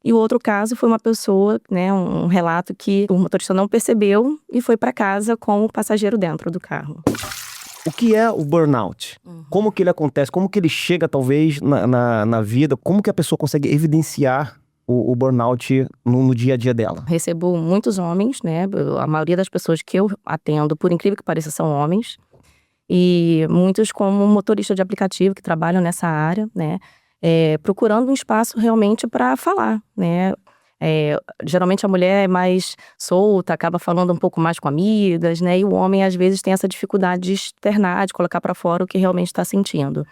E o outro caso foi uma pessoa, né, um relato que o motorista não percebeu e foi para casa com o passageiro dentro do carro. O que é o burnout? Como que ele acontece? Como que ele chega, talvez, na vida? Como que a pessoa consegue evidenciar o burnout no dia a dia dela? Recebo muitos homens, né? A maioria das pessoas que eu atendo, por incrível que pareça, são homens. E muitos como motorista de aplicativo que trabalham nessa área, né? Procurando um espaço realmente para falar, né? Geralmente a mulher é mais solta, acaba falando um pouco mais com amigas, né? E o homem às vezes tem essa dificuldade de externar, de colocar para fora o que realmente está sentindo.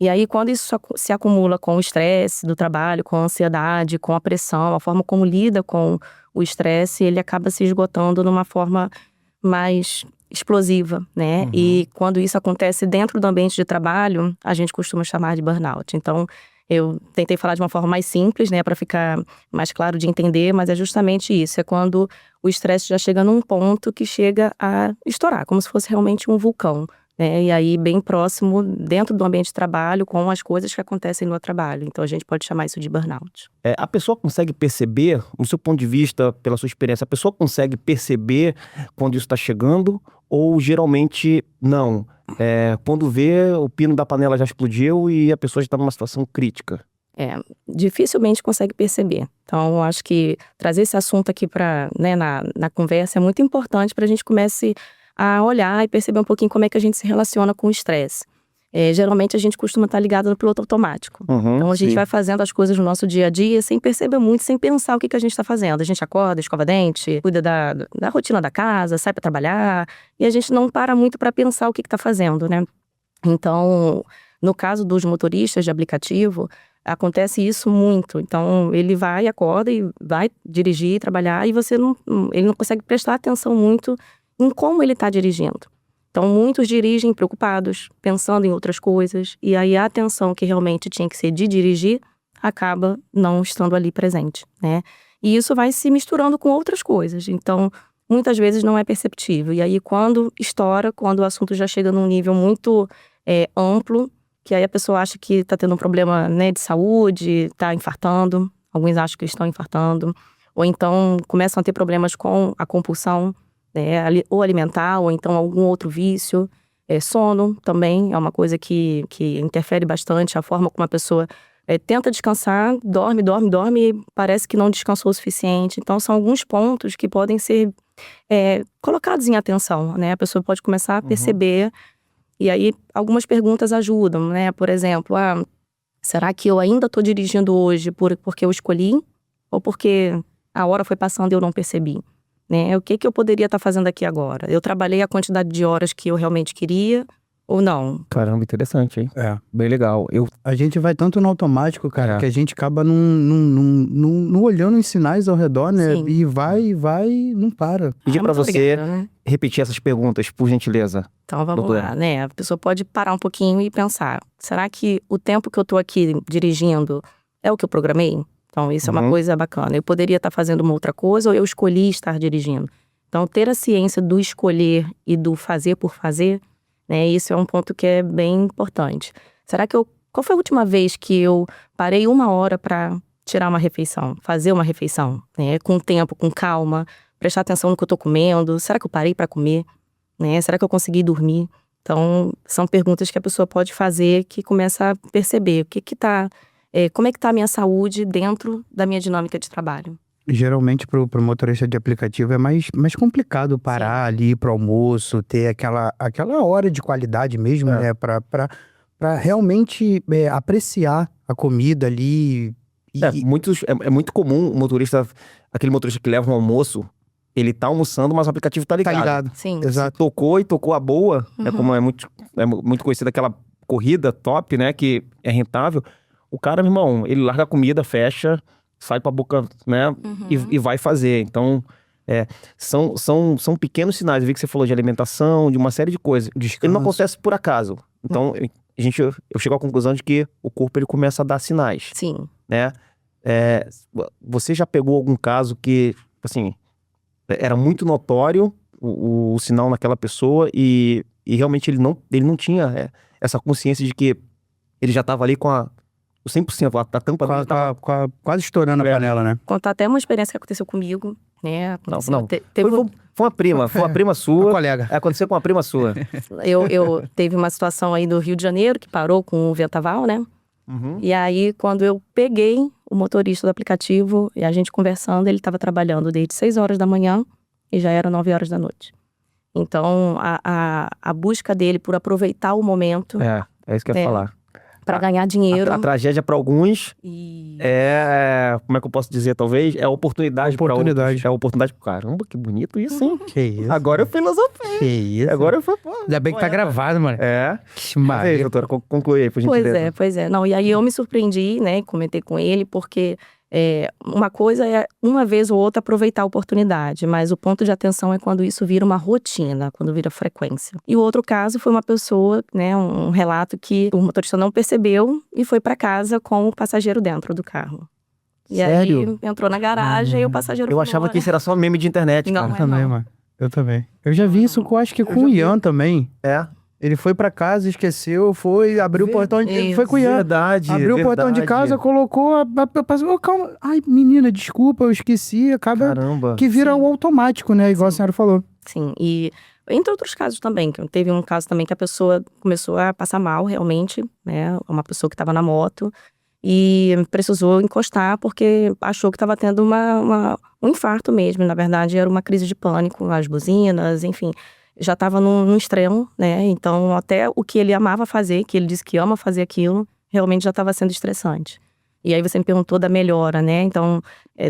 E aí quando isso se acumula com o estresse do trabalho, com a ansiedade, com a pressão, a forma como lida com o estresse, ele acaba se esgotando numa forma mais explosiva, né? E quando isso acontece dentro do ambiente de trabalho, a gente costuma chamar de burnout. Então, eu tentei falar de uma forma mais simples, né, para ficar mais claro de entender, mas é justamente isso, é quando o estresse já chega num ponto que chega a estourar, como se fosse realmente um vulcão, né? E aí bem próximo, dentro do ambiente de trabalho, com as coisas que acontecem no trabalho. Então a gente pode chamar isso de burnout. A pessoa consegue perceber, no seu ponto de vista, pela sua experiência, a pessoa consegue perceber quando isso está chegando ou geralmente não? Quando vê, o pino da panela já explodiu e a pessoa já está numa situação crítica. Dificilmente consegue perceber. Então, eu acho que trazer esse assunto aqui na conversa é muito importante para a gente comece a olhar e perceber um pouquinho como é que a gente se relaciona com o estresse. Geralmente a gente costuma estar ligado no piloto automático. Então a gente vai fazendo as coisas no nosso dia a dia sem perceber muito, sem pensar o que a gente está fazendo. A gente acorda, escova dente, cuida da rotina da casa, sai para trabalhar e a gente não para muito para pensar o que está fazendo, né? Então, no caso dos motoristas de aplicativo, acontece isso muito. Então, ele vai, acorda e vai dirigir, trabalhar e ele não consegue prestar atenção muito em como ele está dirigindo. Então, muitos dirigem preocupados, pensando em outras coisas, e aí a atenção que realmente tinha que ser de dirigir acaba não estando ali presente, né? E isso vai se misturando com outras coisas, então muitas vezes não é perceptível. E aí quando estoura, quando o assunto já chega num nível muito amplo, que aí a pessoa acha que está tendo um problema, né, de saúde, está infartando, alguns acham que estão infartando, ou então começam a ter problemas com a compulsão, ou alimentar, ou então algum outro vício. Sono também é uma coisa que interfere bastante a forma como a pessoa tenta descansar, dorme e parece que não descansou o suficiente. Então são alguns pontos que podem ser colocados em atenção, né? A pessoa pode começar a perceber, e aí algumas perguntas ajudam, né? Por exemplo, será que eu ainda estou dirigindo hoje porque eu escolhi? Ou porque a hora foi passando e eu não percebi? Né? O que eu poderia estar fazendo aqui agora? Eu trabalhei a quantidade de horas que eu realmente queria ou não? Caramba, interessante, hein? Bem legal. A gente vai tanto no automático, cara, que a gente acaba não olhando os sinais ao redor, né? Sim. E vai, não para. Pedir para você obrigada, né? repetir essas perguntas, por gentileza. Então vamos doutora. lá, né? A pessoa pode parar um pouquinho e pensar, será que o tempo que eu tô aqui dirigindo é o que eu programei? Então isso é uma coisa bacana. Eu poderia estar fazendo uma outra coisa ou eu escolhi estar dirigindo. Então ter a ciência do escolher e do fazer por fazer, né? Isso é um ponto que é bem importante. Será que qual foi a última vez que eu parei 1 hora para tirar uma refeição, fazer uma refeição, né? Com tempo, com calma, prestar atenção no que eu tô comendo. Será que eu parei para comer, né? Será que eu consegui dormir? Então são perguntas que a pessoa pode fazer que começa a perceber como é que tá a minha saúde dentro da minha dinâmica de trabalho. Geralmente pro motorista de aplicativo é mais complicado parar ali pro almoço, ter aquela hora de qualidade mesmo, né? Pra realmente apreciar a comida ali. É muito comum aquele motorista que leva um almoço, ele tá almoçando, mas o aplicativo tá ligado. Tá ligado. Sim. Exato. Tocou a boa, como é muito conhecida aquela corrida top, né? Que é rentável. O cara, meu irmão, ele larga a comida, fecha, sai pra boca, né? E vai fazer. Então, são pequenos sinais. Eu vi que você falou de alimentação, de uma série de coisas. Descanso. Ele não acontece por acaso. Então, eu chego à conclusão de que o corpo ele começa a dar sinais. Sim. Né? Você já pegou algum caso que, assim, era muito notório o sinal naquela pessoa e realmente ele não tinha essa consciência de que ele já estava ali com 100%, a tampa dele tava... Quase estourando a panela, né? Contar até uma experiência que aconteceu comigo, né? Aconteceu- Não. Teve, Foi uma prima Uma sua. colega. Aconteceu com uma prima sua. eu teve uma situação aí no Rio de Janeiro que parou com o vendaval, né? Uhum. E aí, quando eu peguei o motorista do aplicativo e a gente conversando, ele estava trabalhando desde 6 horas da manhã e já era 9 horas da noite. Então, a busca dele por aproveitar o momento É isso que eu ia falar. para ganhar dinheiro. A tragédia para alguns E... como é que eu posso dizer, talvez? É a oportunidade para outros. Oportunidade. É a oportunidade. Caramba, que bonito isso, hein? Que isso. Agora eu filosofei. Que isso. Agora eu fui... Ainda bem que tá gravado, mano. Que Mas Mas aí, doutora, conclui aí, por gentileza. Pois é. Não, e aí eu me surpreendi, né? Comentei com ele, porque uma coisa é, uma vez ou outra, aproveitar a oportunidade. Mas o ponto de atenção é quando isso vira uma rotina, quando vira frequência. E o outro caso foi uma pessoa, né? Um relato que o motorista não percebeu e foi para casa com o passageiro dentro do carro. E Sério? aí entrou na garagem e o passageiro Eu falou, achava que "Olha, isso era só meme de internet, Não, cara. Eu também, mano. Eu também. Eu já vi isso, acho que com o Ian também. É. Ele foi pra casa, esqueceu, abriu o portão de... Isso. Foi com o Ian. Verdade. Abriu o portão de casa, colocou, passou, calma. Ai, menina, desculpa, eu esqueci. Acaba Caramba. que vira Sim. um automático, né? Igual a senhora falou. Sim, e entre outros casos também, que teve um caso também que a pessoa começou a passar mal realmente, né, uma pessoa que estava na moto e precisou encostar porque achou que estava tendo um infarto mesmo, na verdade era uma crise de pânico, as buzinas, enfim, já estava num extremo, né, então até o que ele amava fazer, que ele disse que ama fazer aquilo, realmente já estava sendo estressante. E aí você me perguntou da melhora, né? Então,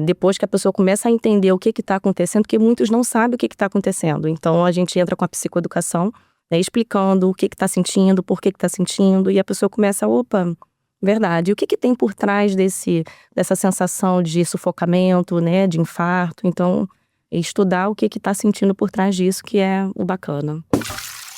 depois que a pessoa começa a entender o que está acontecendo, porque muitos não sabem o que está acontecendo. Então, a gente entra com a psicoeducação, né, explicando o que está sentindo, por que está sentindo, e a pessoa começa, opa, verdade. E o que tem por trás dessa sensação de sufocamento, né, de infarto? Então, estudar o que está sentindo por trás disso, que é o bacana.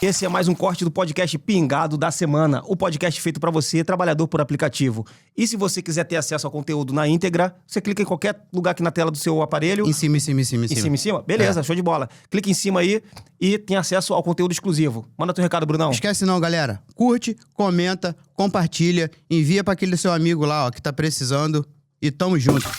Esse é mais um corte do podcast Pingado da Semana, o podcast feito pra você, trabalhador por aplicativo. E se você quiser ter acesso ao conteúdo na íntegra, você clica em qualquer lugar aqui na tela do seu aparelho. Em cima. Em cima? Beleza, show de bola. Clica em cima aí e tem acesso ao conteúdo exclusivo. Manda teu recado, Brunão. Esquece não, galera. Curte, comenta, compartilha, envia pra aquele seu amigo lá, ó, que tá precisando. E tamo junto.